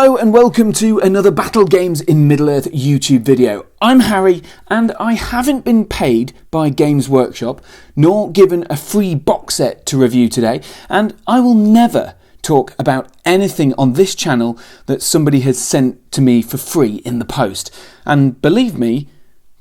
Hello and welcome to another Battle Games in Middle-earth YouTube video. I'm Harry and I haven't been paid by Games Workshop nor given a free box set to review today, and I will never talk about anything on this channel that somebody has sent to me for free in the post. And believe me,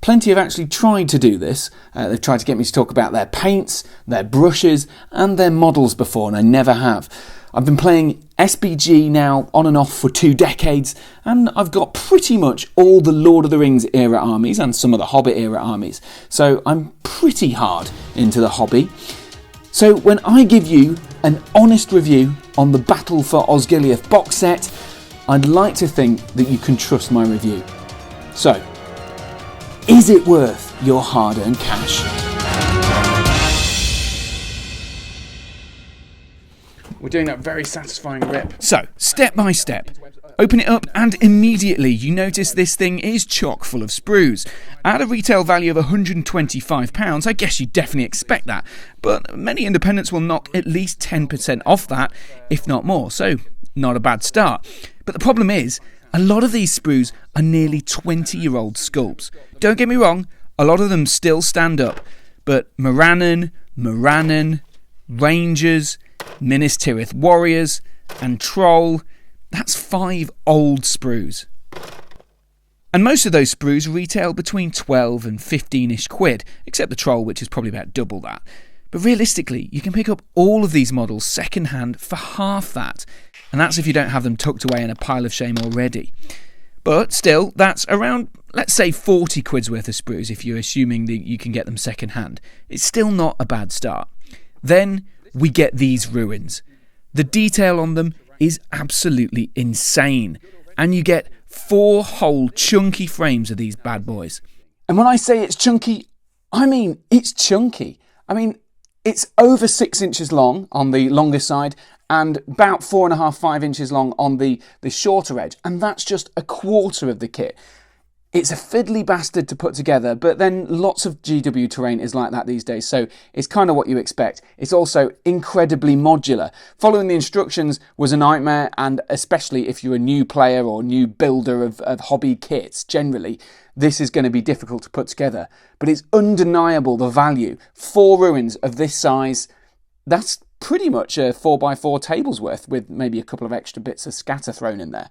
plenty have actually tried to do this. They've tried to get me to talk about their paints, their brushes and their models before, and I never have. I've been playing SBG now on and off for 2 decades, and I've got pretty much all the Lord of the Rings era armies and some of the Hobbit era armies, so I'm pretty hard into the hobby. So when I give you an honest review on the Battle for Osgiliath box set, I'd like to think that you can trust my review. So, is it worth your hard-earned cash? We're doing that very satisfying rip. So, step by step, open it up and immediately you notice this thing is chock full of sprues. At a retail value of £125, I guess you definitely expect that, but many independents will knock at least 10% off that, if not more, so not a bad start. But the problem is, a lot of these sprues are nearly 20-year-old sculpts. Don't get me wrong, a lot of them still stand up, but Morannon, Rangers, Minas Tirith Warriors and Troll, that's 5 old sprues. And most of those sprues retail between 12 and 15-ish quid, except the Troll, which is probably about double that. But realistically, you can pick up all of these models second-hand for half that, and that's if you don't have them tucked away in a pile of shame already. But still, that's around, let's say, 40 quid's worth of sprues if you're assuming that you can get them second-hand. It's still not a bad start. Then we get these ruins. The detail on them is absolutely insane, and you get 4 whole chunky frames of these bad boys. And when I say it's chunky, I mean it's chunky. I mean, it's over 6 inches long on the longer side and about 4.5, 5 inches long on the shorter edge, and that's just a quarter of the kit. It's a fiddly bastard to put together, but then lots of GW terrain is like that these days, so it's kind of what you expect. It's also incredibly modular. Following the instructions was a nightmare, and especially if you're a new player or new builder of hobby kits, generally, this is going to be difficult to put together. But it's undeniable the value. 4 ruins of this size, that's pretty much a 4x4 table's worth, with maybe a couple of extra bits of scatter thrown in there.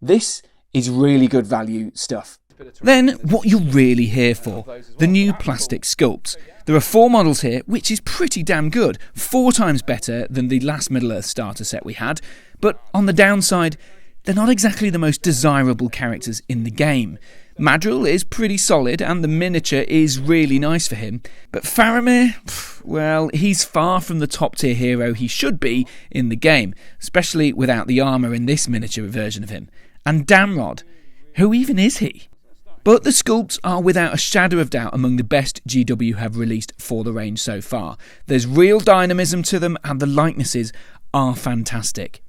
This is really good value stuff. Then, what you're really here for, the new plastic sculpts. There are 4 models here, which is pretty damn good, 4 times better than the last Middle-earth starter set we had, but on the downside, they're not exactly the most desirable characters in the game. Madril is pretty solid and the miniature is really nice for him, but Faramir, well, he's far from the top tier hero he should be in the game, especially without the armour in this miniature version of him. And Damrod, who even is he? But the sculpts are without a shadow of doubt among the best GW have released for the range so far. There's real dynamism to them and the likenesses are fantastic.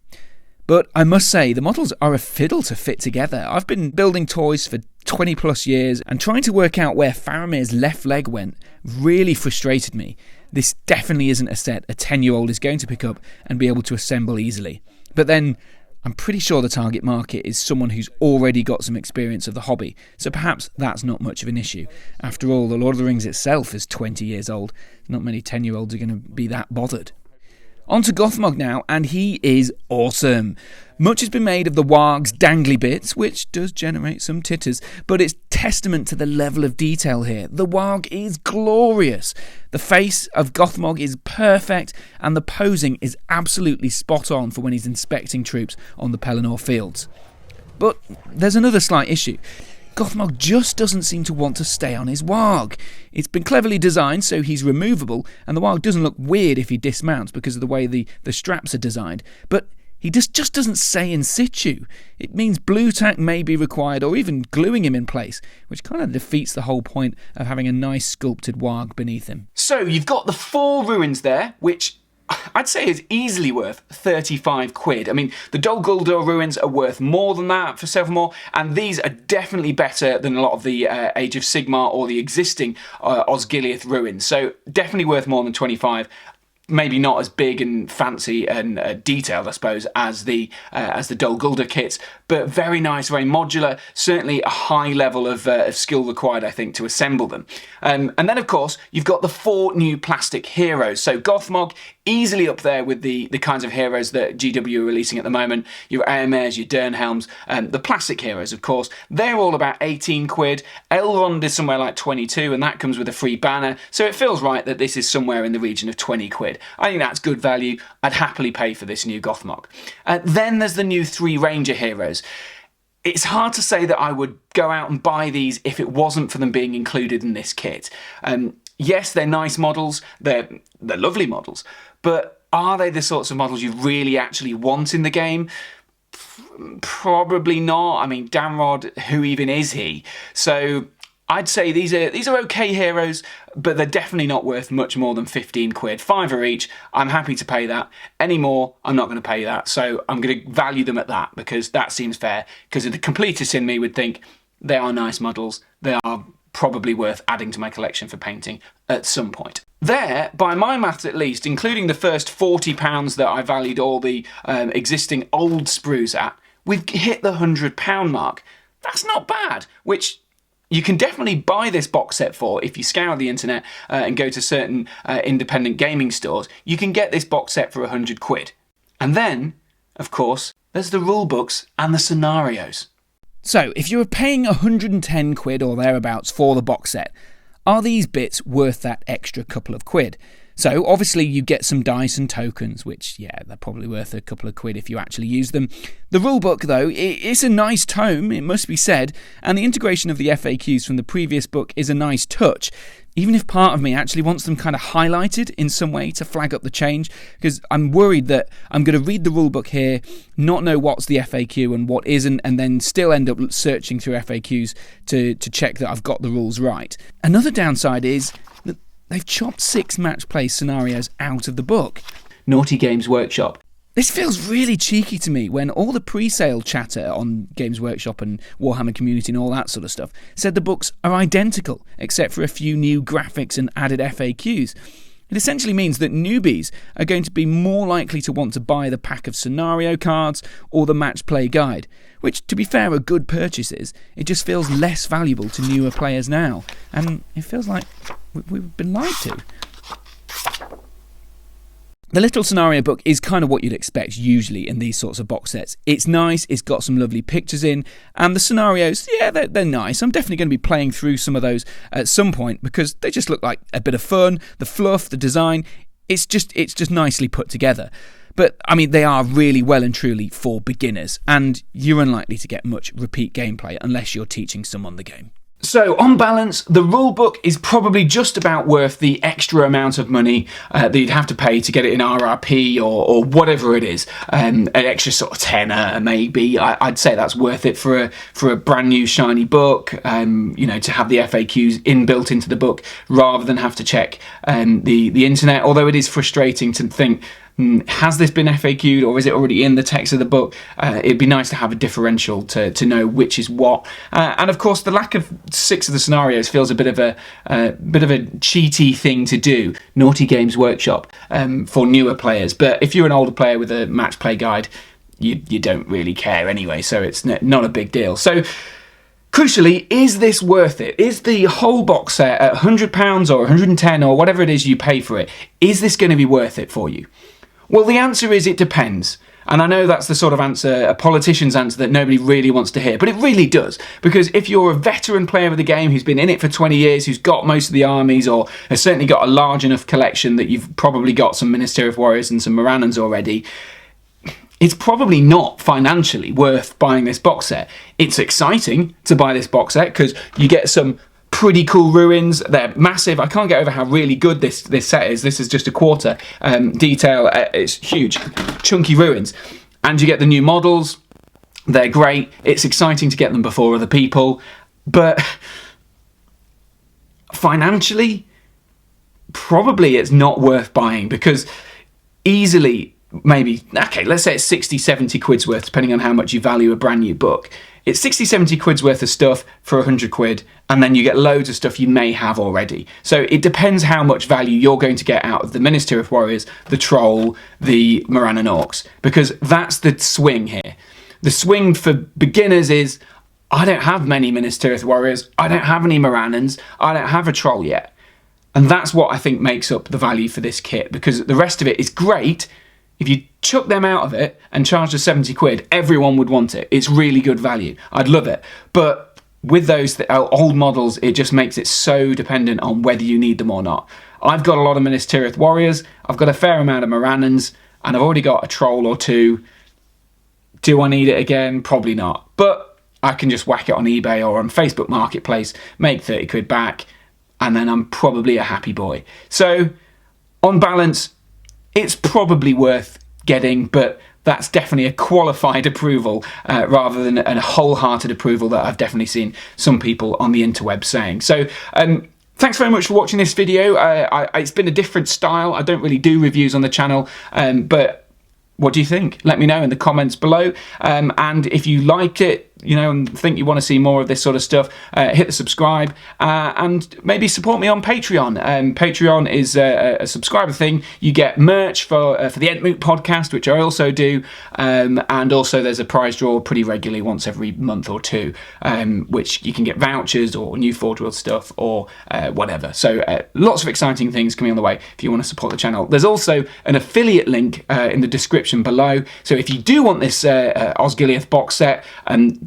But I must say, the models are a fiddle to fit together. I've been building toys for 20 plus years and trying to work out where Faramir's left leg went really frustrated me. This definitely isn't a set a 10-year-old is going to pick up and be able to assemble easily. But then, I'm pretty sure the target market is someone who's already got some experience of the hobby, so perhaps that's not much of an issue. After all, the Lord of the Rings itself is 20 years old. Not many 10-year-olds are going to be that bothered. On to Gothmog now, and he is awesome. Much has been made of the Warg's dangly bits, which does generate some titters, but it's testament to the level of detail here. The Warg is glorious. The face of Gothmog is perfect, and the posing is absolutely spot on for when he's inspecting troops on the Pelennor fields. But there's another slight issue. Gothmog just doesn't seem to want to stay on his Warg. It's been cleverly designed so he's removable, and the Warg doesn't look weird if he dismounts because of the way the straps are designed, but he just doesn't stay in situ. It means blue tack may be required, or even gluing him in place, which kind of defeats the whole point of having a nice sculpted Warg beneath him. So you've got the 4 ruins there, which I'd say is easily worth 35 quid. I mean, the Dol Guldur ruins are worth more than that for several more, and these are definitely better than a lot of the Age of Sigmar or the existing Osgiliath ruins, so definitely worth more than 25. maybe not as big and fancy and detailed, I suppose, as the Dol Guldur kits, but very nice, very modular. Certainly a high level of skill required, I think, to assemble them. And then, of course, you've got the 4 new plastic heroes. So Gothmog, easily up there with the kinds of heroes that GW are releasing at the moment. Your Airmares, your Dernhelms, the plastic heroes, of course. They're all about 18 quid. Elrond is somewhere like 22, and that comes with a free banner. So it feels right that this is somewhere in the region of 20 quid. I think that's good value. I'd happily pay for this new Gothmog. Then there's the new 3 Ranger heroes. It's hard to say that I would go out and buy these if it wasn't for them being included in this kit. Yes, they're nice models, they're lovely models, but are they the sorts of models you really actually want in the game? Probably not. I mean, Damrod, who even is he? So I'd say these are okay heroes, but they're definitely not worth much more than 15 quid. 5 each, I'm happy to pay that. Any more, I'm not going to pay that. So I'm going to value them at that, because that seems fair. Because the completist in me would think they are nice models. They are probably worth adding to my collection for painting at some point. There, by my maths at least, including the first £40 that I valued all the existing old sprues at, we've hit the £100 mark. That's not bad, which you can definitely buy this box set for if you scour the internet and go to certain independent gaming stores. You can get this box set for 100 quid. And then, of course, there's the rule books and the scenarios. So, if you were paying 110 quid or thereabouts for the box set, are these bits worth that extra couple of quid? So, obviously you get some dice and tokens, which, yeah, they're probably worth a couple of quid if you actually use them. The rulebook, though, it's a nice tome, it must be said, and the integration of the FAQs from the previous book is a nice touch, even if part of me actually wants them kind of highlighted in some way to flag up the change, because I'm worried that I'm going to read the rulebook here, not know what's the FAQ and what isn't, and then still end up searching through FAQs to check that I've got the rules right. Another downside is that they've chopped 6 match play scenarios out of the book. Naughty Games Workshop. This feels really cheeky to me when all the pre-sale chatter on Games Workshop and Warhammer Community and all that sort of stuff said the books are identical, except for a few new graphics and added FAQs. It essentially means that newbies are going to be more likely to want to buy the pack of scenario cards or the match play guide, which, to be fair, are good purchases. It just feels less valuable to newer players now, and it feels like we've been lied to. The little scenario book is kind of what you'd expect usually in these sorts of box sets. It's nice, it's got some lovely pictures in, and the scenarios, yeah, they're nice. I'm definitely going to be playing through some of those at some point because they just look like a bit of fun. The fluff, the design, it's just nicely put together. But, I mean, they are really well and truly for beginners, and you're unlikely to get much repeat gameplay unless you're teaching someone the game. So, on balance, the rulebook is probably just about worth the extra amount of money that you'd have to pay to get it in RRP or whatever it is. An extra sort of tenner, maybe. I'd say that's worth it for a brand new shiny book, to have the FAQs inbuilt into the book rather than have to check the internet. Although it is frustrating to think, has this been FAQ'd or is it already in the text of the book? It'd be nice to have a differential to know which is what. And of course, the lack of 6 of the scenarios feels a bit of a cheaty thing to do. Naughty Games Workshop for newer players. But if you're an older player with a match play guide, you don't really care anyway, so it's not a big deal. So, crucially, is this worth it? Is the whole box set at £100 or 110 or whatever it is you pay for it, is this going to be worth it for you? Well, the answer is it depends. And I know that's the sort of answer, a politician's answer that nobody really wants to hear, but it really does. Because if you're a veteran player of the game who's been in it for 20 years, who's got most of the armies, or has certainly got a large enough collection that you've probably got some Ministry of Warriors and some Morannons already, it's probably not financially worth buying this box set. It's exciting to buy this box set because you get some pretty cool ruins. They're massive. I can't get over how really good this set is. This is just a quarter detail. It's huge, chunky ruins. And you get the new models. They're great. It's exciting to get them before other people. But financially, probably it's not worth buying because easily, maybe, okay, let's say it's 60, 70 quid's worth, depending on how much you value a brand new book. It's 60, 70 quid's worth of stuff for 100 quid, and then you get loads of stuff you may have already. So it depends how much value you're going to get out of the Minas Tirith Warriors, the Troll, the Morannon Orcs, because that's the swing here. The swing for beginners is, I don't have many Minas Tirith Warriors, I don't have any Morannons, I don't have a Troll yet. And that's what I think makes up the value for this kit, because the rest of it is great. If you chuck them out of it and charge us 70 quid, everyone would want it. It's really good value. I'd love it. But with those old models, it just makes it so dependent on whether you need them or not. I've got a lot of Minas Tirith Warriors, I've got a fair amount of Morannons, and I've already got a Troll or two. Do I need it again? Probably not. But I can just whack it on eBay or on Facebook Marketplace, make 30 quid back, and then I'm probably a happy boy. So, on balance, it's probably worth getting, but that's definitely a qualified approval rather than a wholehearted approval that I've definitely seen some people on the interweb saying. So, thanks very much for watching this video. It's been a different style. I don't really do reviews on the channel, but what do you think? Let me know in the comments below. And if you like it, you know, and think you want to see more of this sort of stuff, hit the subscribe and maybe support me on Patreon. Patreon is a subscriber thing. You get merch for the Entmoot podcast, which I also do, and also there's a prize draw pretty regularly once every month or two, which you can get vouchers or new Forge World stuff or whatever. So lots of exciting things coming on the way if you want to support the channel. There's also an affiliate link in the description below. So if you do want this Osgiliath box set,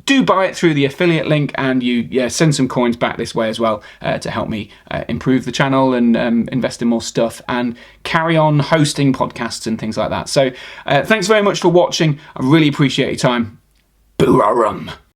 do buy it through the affiliate link, and you send some coins back this way as well to help me improve the channel and invest in more stuff and carry on hosting podcasts and things like that. So thanks very much for watching. I really appreciate your time. Boo-ra-rum.